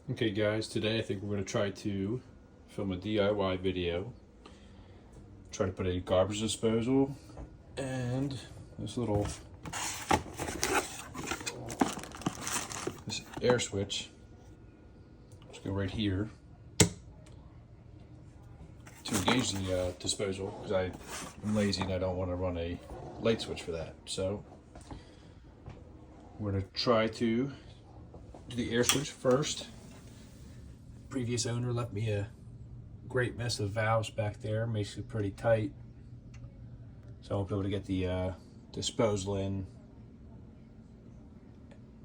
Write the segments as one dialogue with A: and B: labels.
A: Okay guys, today I think we're going to try to film a DIY video. Try to put a garbage disposal and this air switch. Let's go right here to engage the disposal, because I'm lazy and I don't want to run a light switch for that. So we're going to try to do the air switch first. Previous owner left me a great mess of valves back there, makes it pretty tight, so I won't be able to get the disposal in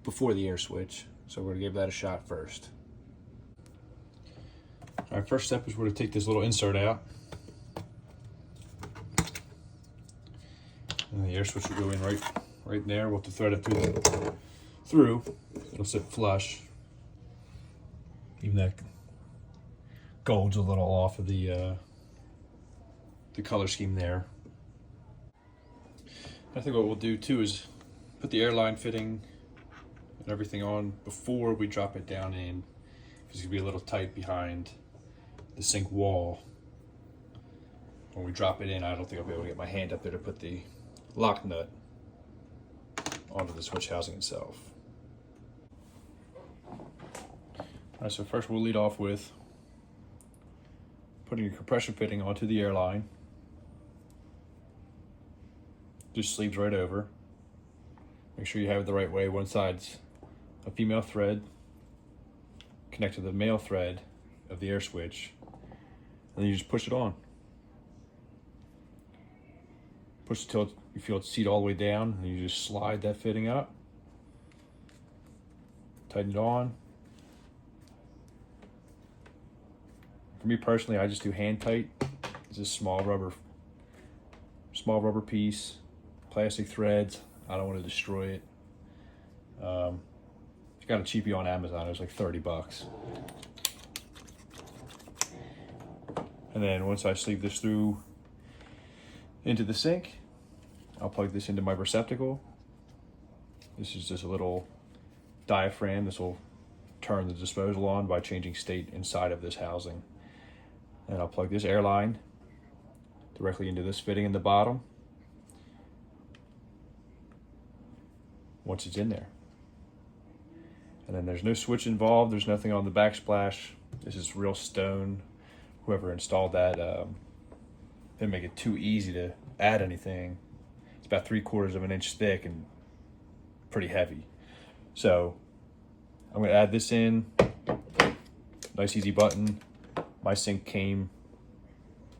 A: before the air switch, so we're going to give that a shot first. Our first step is we're going to take this little insert out, and the air switch will go in right there. We'll have to thread it through. It'll sit flush. Even that gold's a little off of the color scheme there. I think what we'll do too is put the airline fitting and everything on before we drop it down in, because it's gonna be a little tight behind the sink wall. When we drop it in, I don't think I'll be able to get my hand up there to put the lock nut onto the switch housing itself. Alright, so first we'll lead off with putting your compression fitting onto the airline. Just sleeves right over. Make sure you have it the right way. One side's a female thread, connect to the male thread of the air switch, and then you just push it on. Push it till you feel it seat all the way down, and you just slide that fitting up. Tighten it on. For me personally, I just do hand tight. It's a small rubber piece, plastic threads. I don't want to destroy it. I got a cheapie on Amazon. It was like $30. And then once I sleeve this through into the sink, I'll plug this into my receptacle. This is just a little diaphragm. This will turn the disposal on by changing state inside of this housing. And I'll plug this airline directly into this fitting in the bottom once it's in there. And then there's no switch involved. There's nothing on the backsplash. This is real stone. Whoever installed that didn't make it too easy to add anything. It's about 3/4 of an inch thick and pretty heavy. So I'm gonna add this in. Nice easy button. My sink came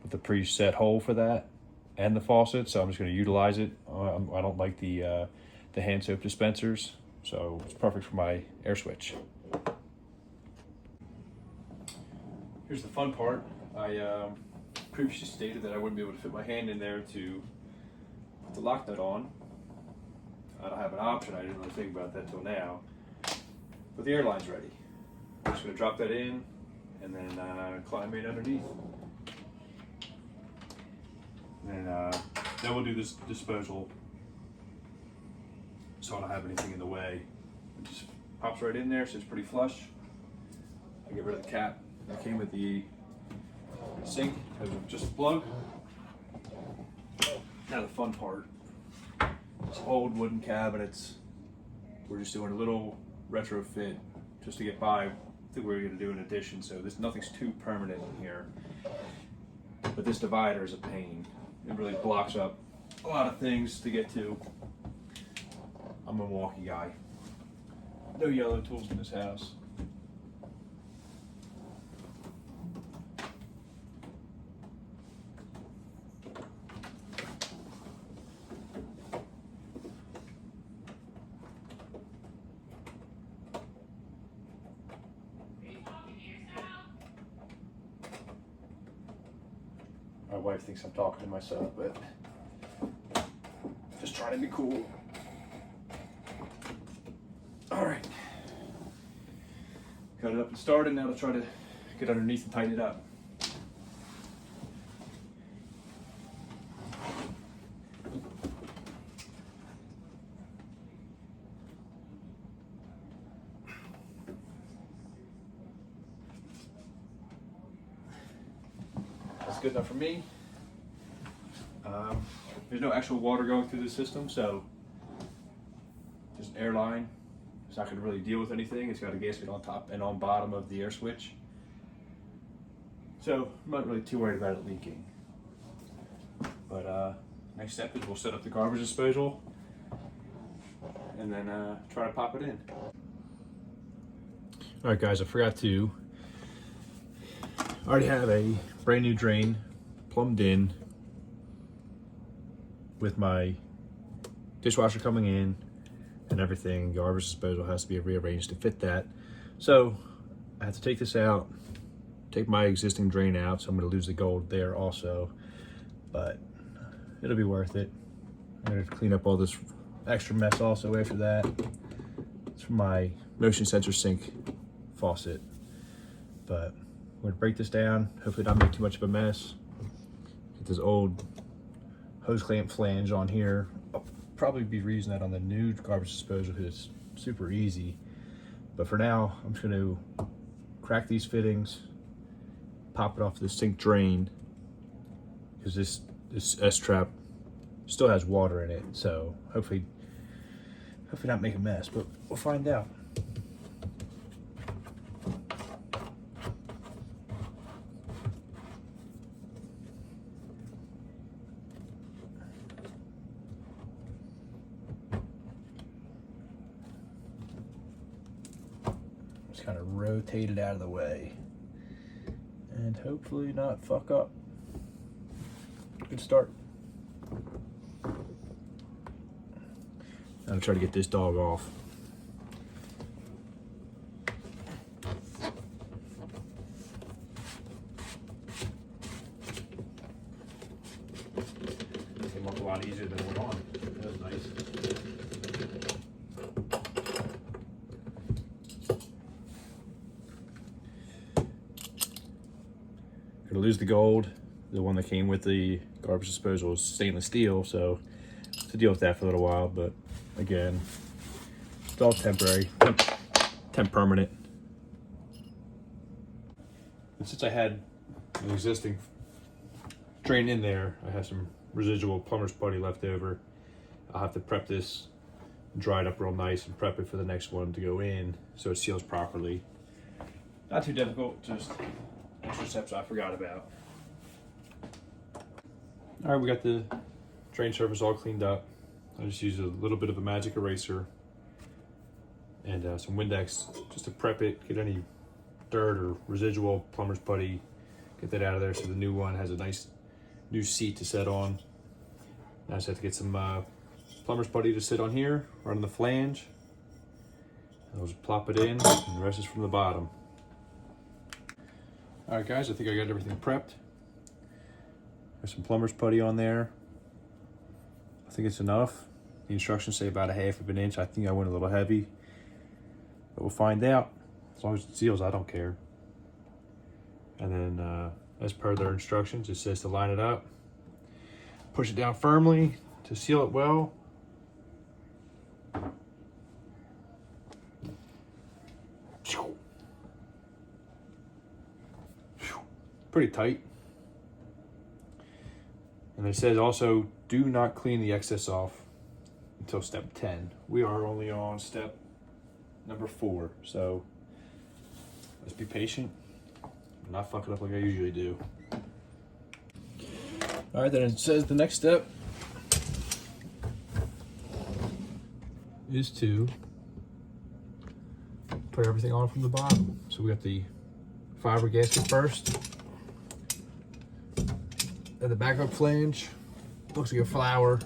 A: with a preset hole for that and the faucet, so I'm just going to utilize it. I don't like the hand soap dispensers, so it's perfect for my air switch. Here's the fun part. I previously stated that I wouldn't be able to fit my hand in there to put the lock nut on. I don't have an option. I didn't really think about that till now. But the airline's ready. I'm just going to drop that in and then climb in underneath. And then we'll do this disposal so I don't have anything in the way. It just pops right in there, so it's pretty flush. I get rid of the cap that came with the sink as just a plug. Now the fun part. This old wooden cabinets, we're just doing a little retrofit just to get by. I think we're going to do an addition, so nothing's too permanent in here. But this divider is a pain. It really blocks up a lot of things to get to. I'm a walkie guy. No yellow tools in this house. My wife thinks I'm talking to myself, but just trying to be cool. All right. Got it up and started. Now to try to get underneath and tighten it up. good enough for me. There's no actual water going through the system, so just air line. It's not going to really deal with anything. It's got a gasket on top and on bottom of the air switch. So I'm not really too worried about it leaking. But next step is we'll set up the garbage disposal and then try to pop it in. All right, guys, I forgot to. I already have a brand new drain plumbed in with my dishwasher coming in and everything. Garbage disposal has to be rearranged to fit that. So I have to take this out, take my existing drain out, so I'm going to lose the gold there also, but it'll be worth it. I'm going to clean up all this extra mess also after that. It's from my motion sensor sink faucet, but I'm going to break this down, hopefully not make too much of a mess. Get this old hose clamp flange on here. I'll probably be reusing that on the new garbage disposal because it's super easy, but for now I'm just going to crack these fittings, pop it off the sink drain, because this S-trap still has water in it, so hopefully not make a mess, but we'll find out. Just kind of rotate it out of the way and hopefully not fuck up. Good start. I'm gonna try to get this dog off. Came up a lot easier than it went on. That was nice. Gonna lose the gold. The one that came with the garbage disposal is stainless steel, so to deal with that for a little while, but again, it's all temporary, temp permanent. And since I had an existing drain in there, I have some residual plumber's putty left over. I'll have to prep this, dry it up real nice, and prep it for the next one to go in so it seals properly. Not too difficult, just extra steps I forgot about. All right, we got the drain surface all cleaned up. I just use a little bit of a magic eraser and some Windex just to prep it, get any dirt or residual plumber's putty, get that out of there so the new one has a nice new seat to set on. Now I just have to get some plumber's putty to sit on here, right on the flange. And I'll just plop it in, and the rest is from the bottom. All right, guys, I think I got everything prepped. There's some plumber's putty on there. I think it's enough. The instructions say about 1/2 of an inch. I think I went a little heavy, but we'll find out. As long as it seals, I don't care. And then, as per their instructions, it says to line it up, push it down firmly to seal it well. Pretty tight. And it says also, do not clean the excess off until step 10. We are only on step number 4, so let's be patient and not fuck it up like I usually do. All right, then it says the next step is to put everything on from the bottom. So we got the fiber gasket first. And the backup flange looks like a flower.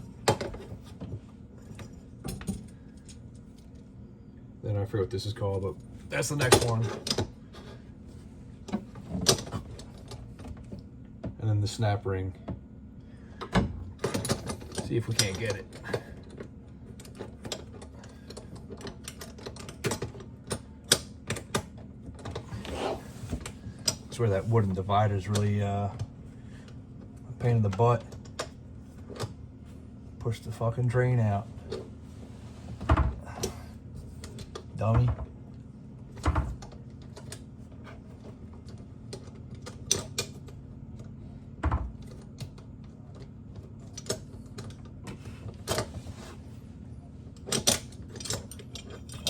A: Then I forget what this is called, but that's the next one. And then the snap ring. See if we can't get it. That's where that wooden divider is really a pain in the butt. Push the fucking drain out. Dummy.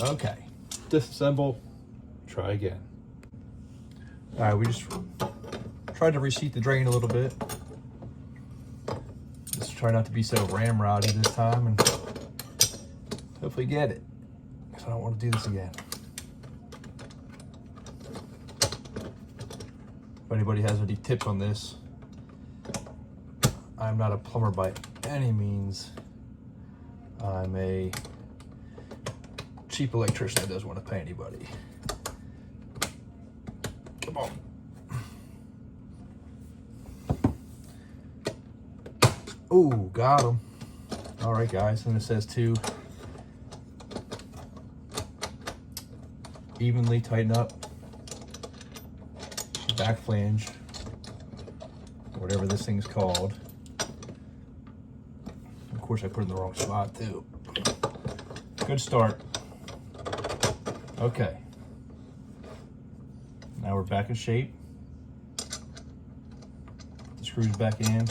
A: Okay, disassemble, try again. All right, we just tried to reseat the drain a little bit. Just try not to be so ramroddy this time and hopefully get it, because I don't want to do this again. If anybody has any tips on this, I'm not a plumber by any means. I'm a cheap electrician that doesn't want to pay anybody. Come on. Oh, got him. All right, guys, and it says to evenly tighten up the back flange, whatever this thing's called. Of course, I put it in the wrong spot too. Good start. Okay. Now we're back in shape. Put the screws back in.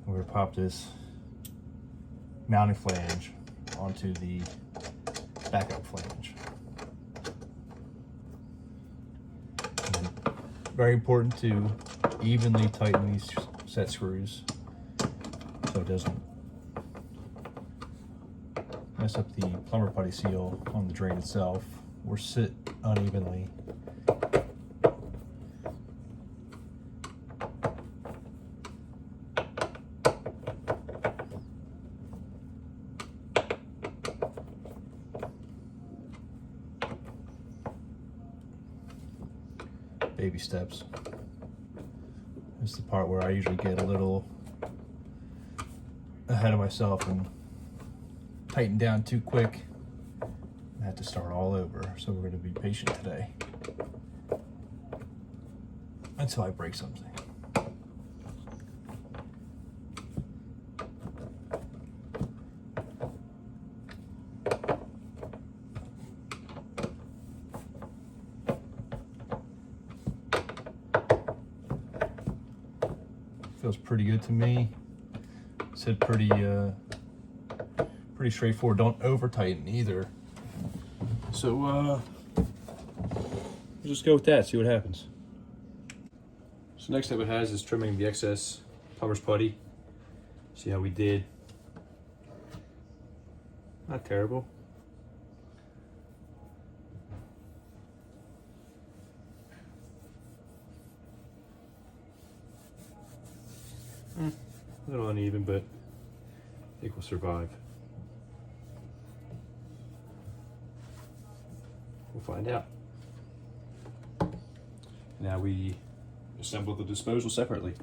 A: We're going to pop this mounting flange onto the backup flange. And very important to evenly tighten these set screws so it doesn't mess up the plumber putty seal on the drain itself or sit unevenly. Baby steps. This is the part where I usually get a little ahead of myself and tighten down too quick. I have to start all over, so we're going to be patient today until I break something. Feels pretty good to me. Said pretty straightforward. Don't over tighten either. So just go with that. See what happens. So next step it has is trimming the excess plumber's putty. See how we did. Not terrible. A little uneven, but I think we'll survive. We'll find out. Now we assemble the disposal separately.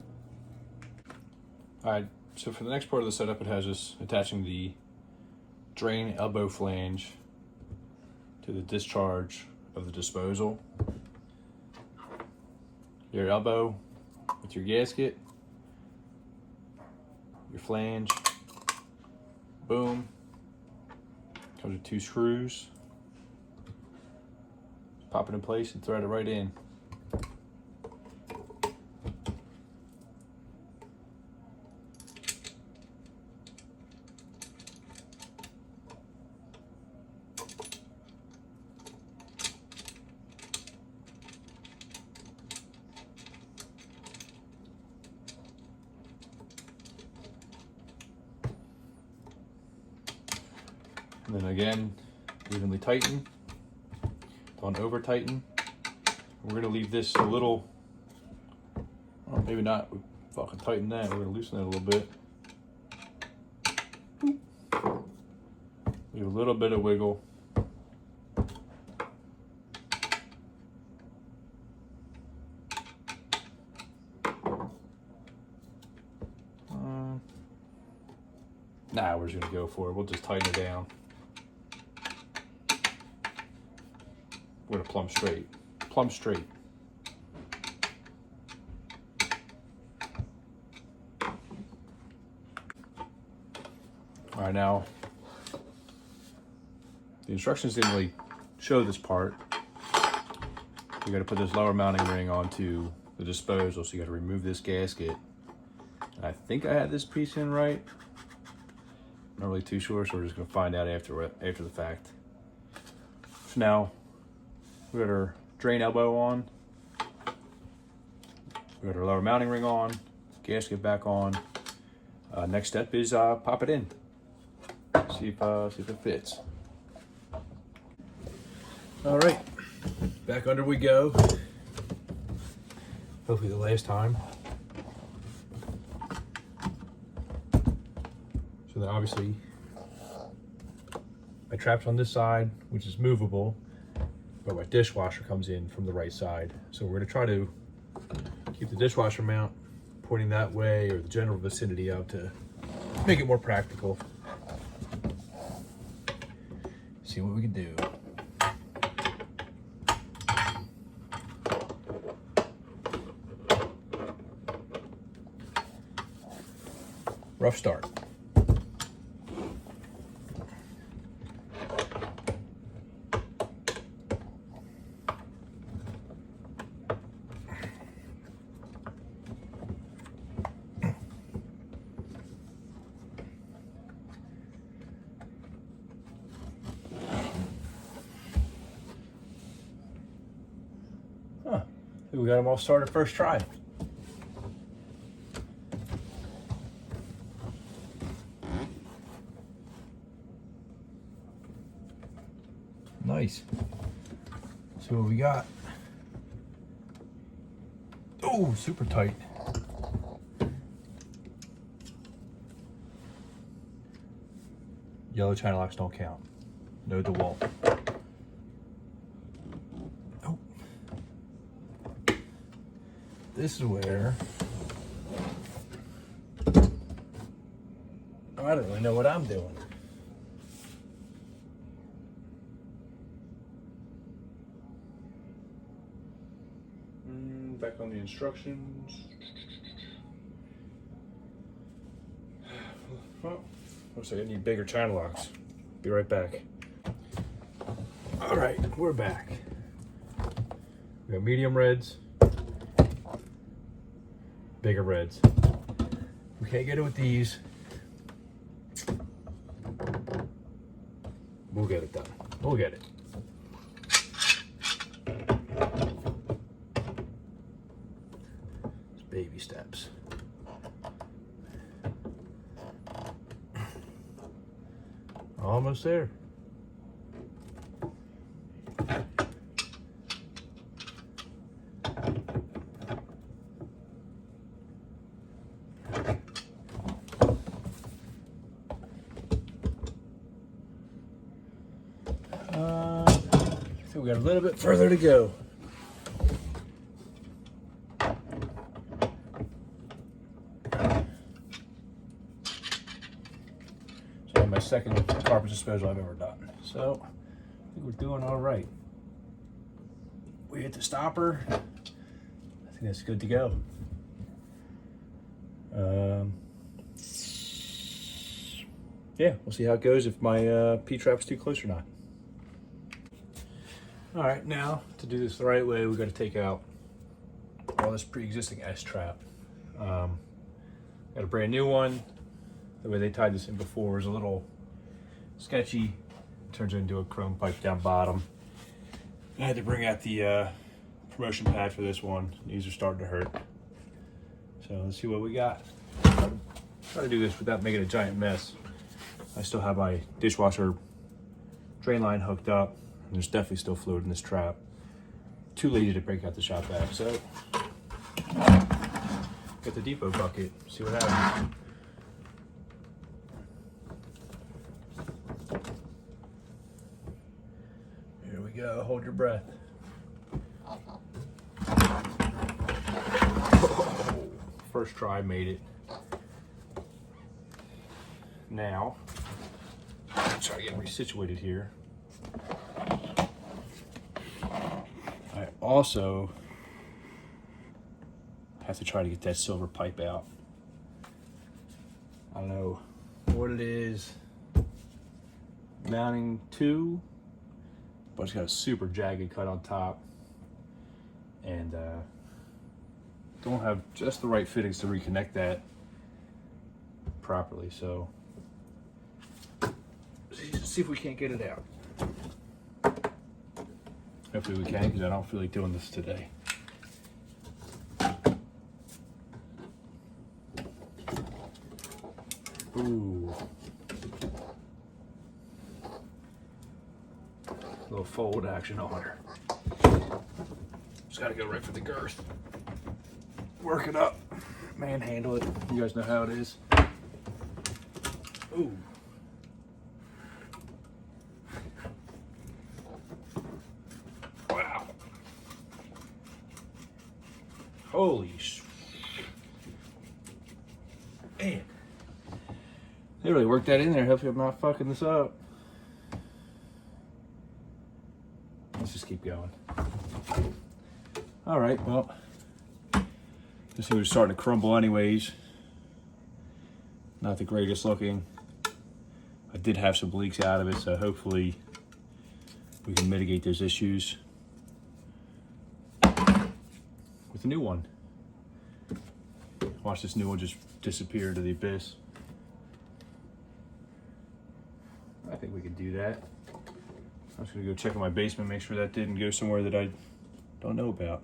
A: All right, so for the next part of the setup, it has us attaching the drain elbow flange to the discharge of the disposal. Your elbow with your gasket, your flange, boom, comes with 2 screws. Pop it in place and thread it right in. And then again, evenly tighten. Don't over tighten. We're gonna leave this a little, well, maybe not fucking tighten that. We're gonna loosen that a little bit. Leave a little bit of wiggle. Nah, we're just gonna go for it. We'll just tighten it down. We're gonna plumb straight. Plumb straight. All right, now the instructions didn't really show this part. You got to put this lower mounting ring onto the disposal, so you got to remove this gasket. And I think I had this piece in right. Not really too sure, so we're just gonna find out after the fact. So now we got our drain elbow on. We got our lower mounting ring on. Gasket back on. Next step is pop it in. See if it fits. All right, back under we go. Hopefully the last time. So then obviously my trap's on this side, which is movable, but my dishwasher comes in from the right side. So we're gonna try to keep the dishwasher mount pointing that way or the general vicinity up to make it more practical. See what we can do. Rough start. Huh. We got them all started first try. Nice. See what we got. Oh, super tight. Yellow China locks don't count. No DeWalt. Oh. This is where I don't really know what I'm doing. Back on the instructions. Well, looks like I need bigger China locks. Be right back. All right, we're back. We got medium reds, bigger reds. We can't get it with these. We'll get it done. We'll get it. Baby steps. Almost there. So we got a little bit further to go. My second carpet disposal I've ever done. So I think we're doing all right. We hit the stopper. I think that's good to go. Yeah, we'll see how it goes if my P-trap's too close or not. All right, now to do this the right way, we got to take out all this pre-existing S-trap. Got a brand new one. The way they tied this in before was a little sketchy. It turns into a chrome pipe down bottom. I had to bring out the promotion pad for this one. These are starting to hurt. So let's see what we got. Try to do this without making a giant mess. I still have my dishwasher drain line hooked up. And there's definitely still fluid in this trap. Too lazy to break out the shop vac, so get the depot bucket, see what happens. Here we go, hold your breath. First try made it. Now, try to get resituated here. I also have to try to get that silver pipe out. I don't know what it is. Mounting 2, but it's got a super jagged cut on top. And don't have just the right fittings to reconnect that properly. So see if we can't get it out. Hopefully we can, because I don't feel like doing this today. Ooh. Little fold action on her. Just gotta go right for the girth. Work it up. Manhandle it. You guys know how it is. Ooh. Wow. Holy sh... Man. They really worked that in there. Hopefully I'm not fucking this up. Let's just keep going. All right, well, this here was starting to crumble anyways. Not the greatest looking. I did have some leaks out of it, so hopefully we can mitigate those issues with a new one. Watch this new one just disappear into the abyss. I think we can do that. I'm just gonna go check in my basement, make sure that didn't go somewhere that I don't know about.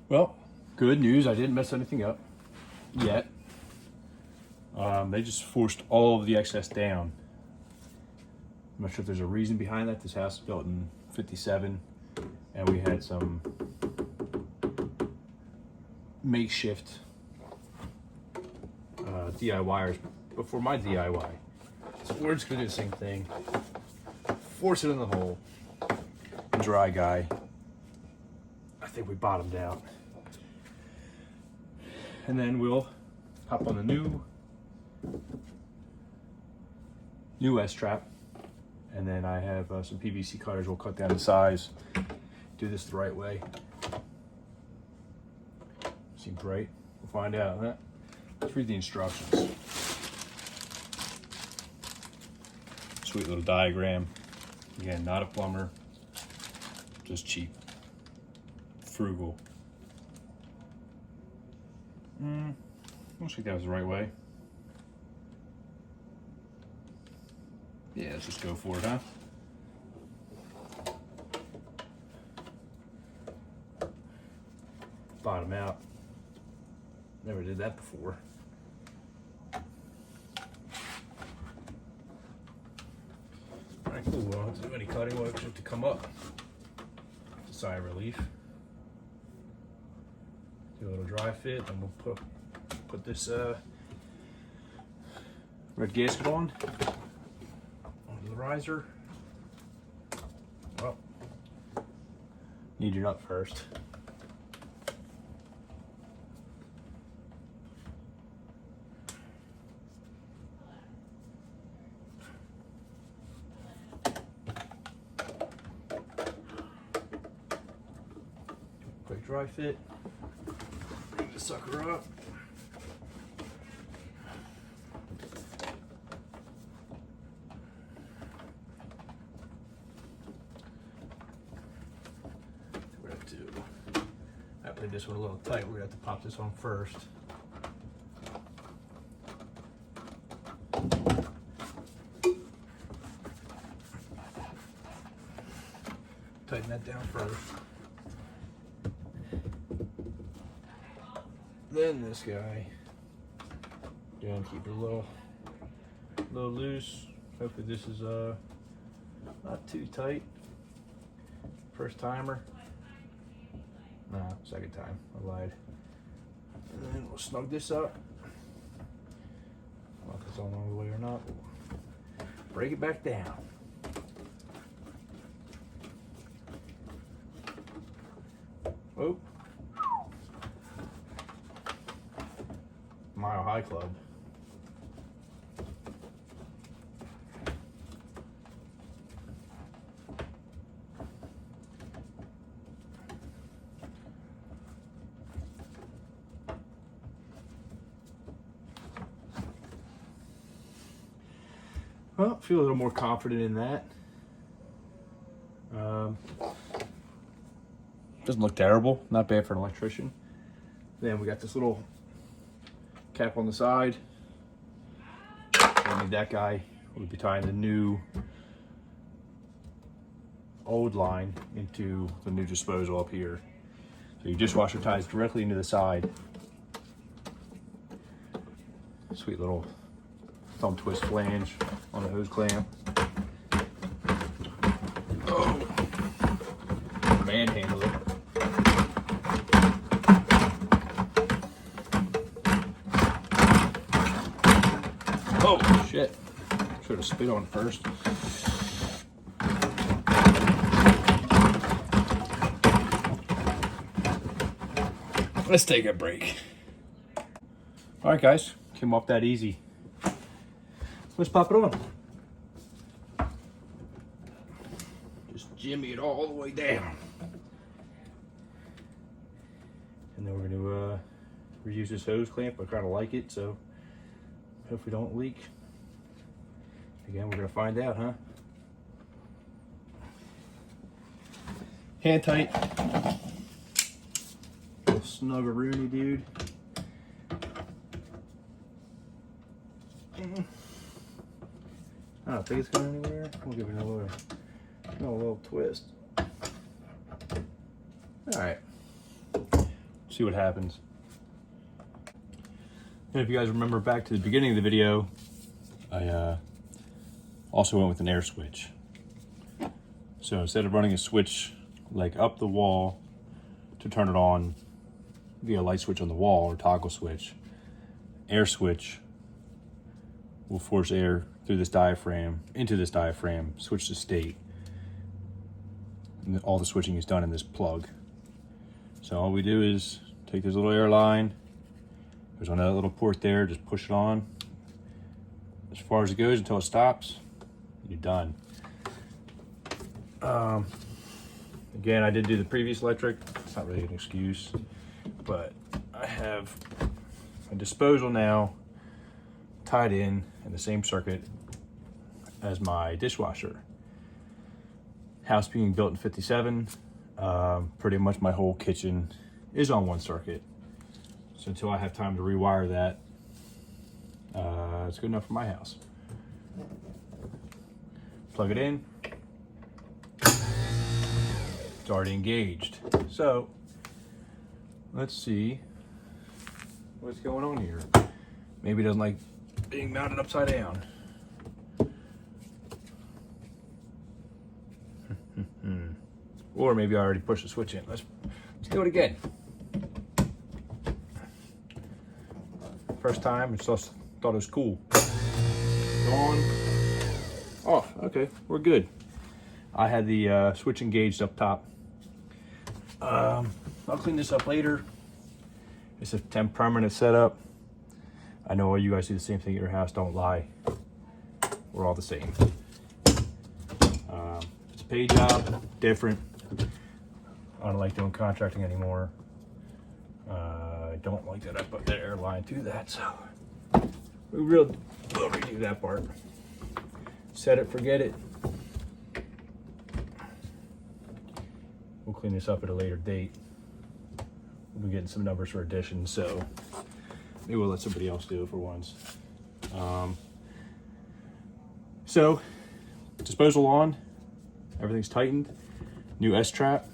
A: Well, good news, I didn't mess anything up yet. They just forced all of the excess down. I'm not sure if there's a reason behind that. This house was built in '57, and we had some makeshift DIYers before my DIY. So we're just gonna do the same thing. Force it in the hole. Dry guy. I think we bottomed out. And then we'll hop on the new S-trap. And then I have some PVC cutters. We'll cut down the size. Do this the right way. Seems right. We'll find out, huh? Let's read the instructions. Sweet little diagram. Again, not a plumber, just cheap, frugal. I don't think that was the right way. Yeah, let's just go for it, huh? Bottom out. Never did that before. Alright, cool. We don't have to do any cutting. We'll have to come up. It's a sigh of relief. Do a little dry fit, and we'll put this red gasket on onto the riser. Well, need your nut first. Quick dry fit. Bring the sucker up. We're gonna have to. I played this one a little tight. We're gonna have to pop this on first. Tighten that down first. Then this guy, again, keep it a little loose. Hopefully this is not too tight. First timer. No, second time. I lied. And then we'll snug this up. I don't know if it's on the way or not. Break it back down. Oh. Mile High Club. Well, feel a little more confident in that. Doesn't look terrible. Not bad for an electrician. Then we got this little cap on the side. Don't need that guy. we'll be tying the new old line into the new disposal up here. So your dishwasher ties directly into the side. Sweet little thumb twist flange on the hose clamp. Oh, manhandle it. Oh shit! Should have spit on it first. Let's take a break. All right, guys, came off that easy. Let's pop it on. Just jimmy it all the way down. And then we're going to reuse this hose clamp. I kind of like it, so hopefully don't leak. Again, we're going to find out, huh? Hand tight. Little snuggaroony, dude. I don't think it's going anywhere. We'll give it a little twist. All right. See what happens. And if you guys remember back to the beginning of the video, I also went with an air switch. So instead of running a switch like up the wall to turn it on via light switch on the wall or toggle switch, air switch will force air through this diaphragm, into this diaphragm, switch the state. And all the switching is done in this plug. So all we do is take this little air line, there's another little port there, just push it on as far as it goes until it stops, you're done. Again, I did do the previous electric, it's not really an excuse, but I have a disposal now tied in the same circuit as my dishwasher. House being built in 57, pretty much my whole kitchen is on one circuit. So until I have time to rewire that, it's good enough for my house. Plug it in. It's already engaged. So let's see what's going on here. Maybe it doesn't like being mounted upside down. Or maybe I already pushed the switch in. Let's do it again. First time, I just thought it was cool. On, off. Okay, we're good. I had the switch engaged up top. I'll clean this up later. It's a temp permanent setup. I know all you guys do the same thing at your house. Don't lie. We're all the same. It's a pay job, different. I don't like doing contracting anymore. I don't like that I put that air line through that, so we'll redo that part. Set it, forget it. We'll clean this up at a later date. We'll be getting some numbers for additions, so maybe we'll let somebody else do it for once. So, disposal on, everything's tightened. New S-trap,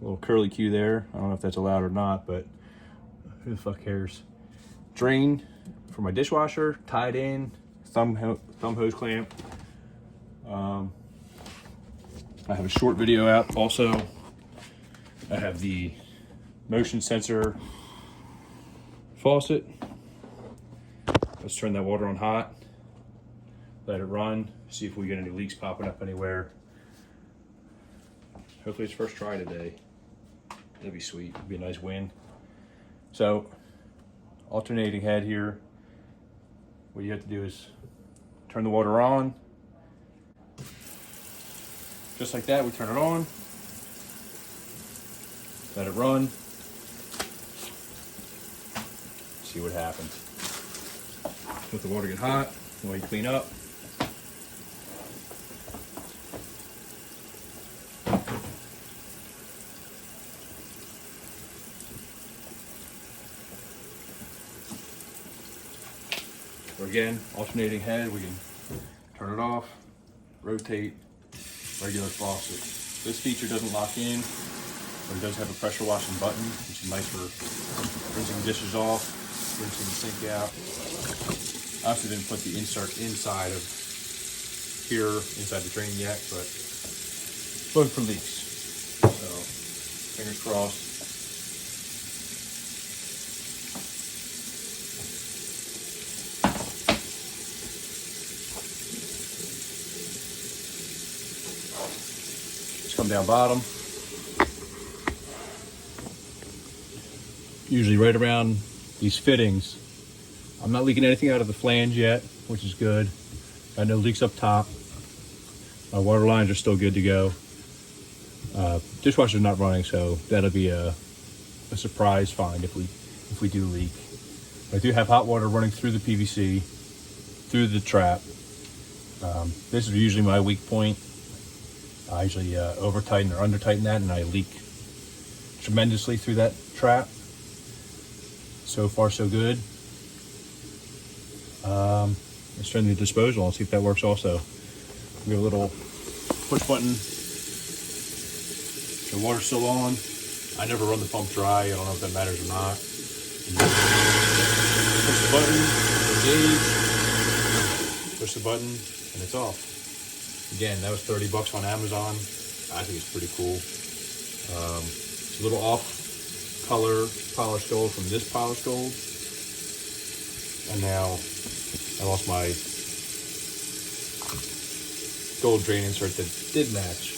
A: little curly Q there. I don't know if that's allowed or not, but who the fuck cares? Drain for my dishwasher, tied in, thumb hose clamp. I have a short video out also. I have the motion sensor faucet. Let's turn that water on hot. Let it run, see if we get any leaks popping up anywhere. Hopefully it's first try today. That'd be sweet, it'd be a nice win. So, alternating head here. What you have to do is turn the water on. Just like that, we turn it on. Let it run. See what happens. Let the water get hot, while you clean up. Or again, alternating head, we can turn off, rotate, regular faucet. This feature doesn't lock in, but it does have a pressure washing button, which is nice for rinsing dishes off, rinsing the sink out. I also didn't put the insert inside of here, inside the drain yet, but look for leaks. So, fingers crossed. Just come down bottom. Usually right around these fittings. I'm not leaking anything out of the flange yet, which is good. Got no leaks up top. My water lines are still good to go. Dishwasher's not running, so that'll be a surprise find if we do leak. I do have hot water running through the PVC, through the trap. This is usually my weak point. I usually over tighten or under tighten that, and I leak tremendously through that trap. So far, so good. Let's turn the disposal and see if that works also. We have a little push button. The water's still on. I never run the pump dry. I don't know if that matters or not. Push the button, engage, push the button, and it's off. Again, that was $30 on Amazon. I think it's pretty cool. It's a little off color polished gold from this polished gold. And now I lost my gold drain insert that did match.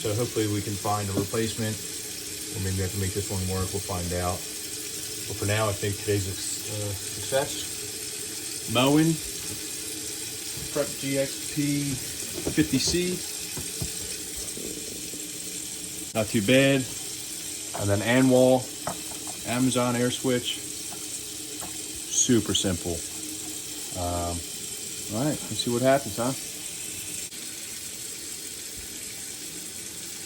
A: So hopefully we can find a replacement, or maybe we have to make this one work. We'll find out. But for now, I think today's a success. Mowing, Prep GXP 50C. Not too bad. And then Anwal, Amazon air switch. Super simple. All right, let's see what happens, huh?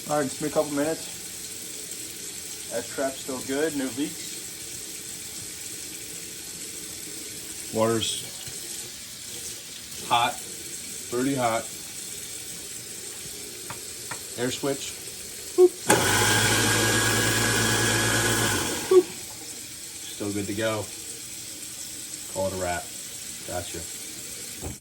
A: All right, it's been a couple minutes. That trap's still good, no leaks. Water's hot, pretty hot. Air switch. Boop. Boop. Still good to go. Call it a wrap. Gotcha.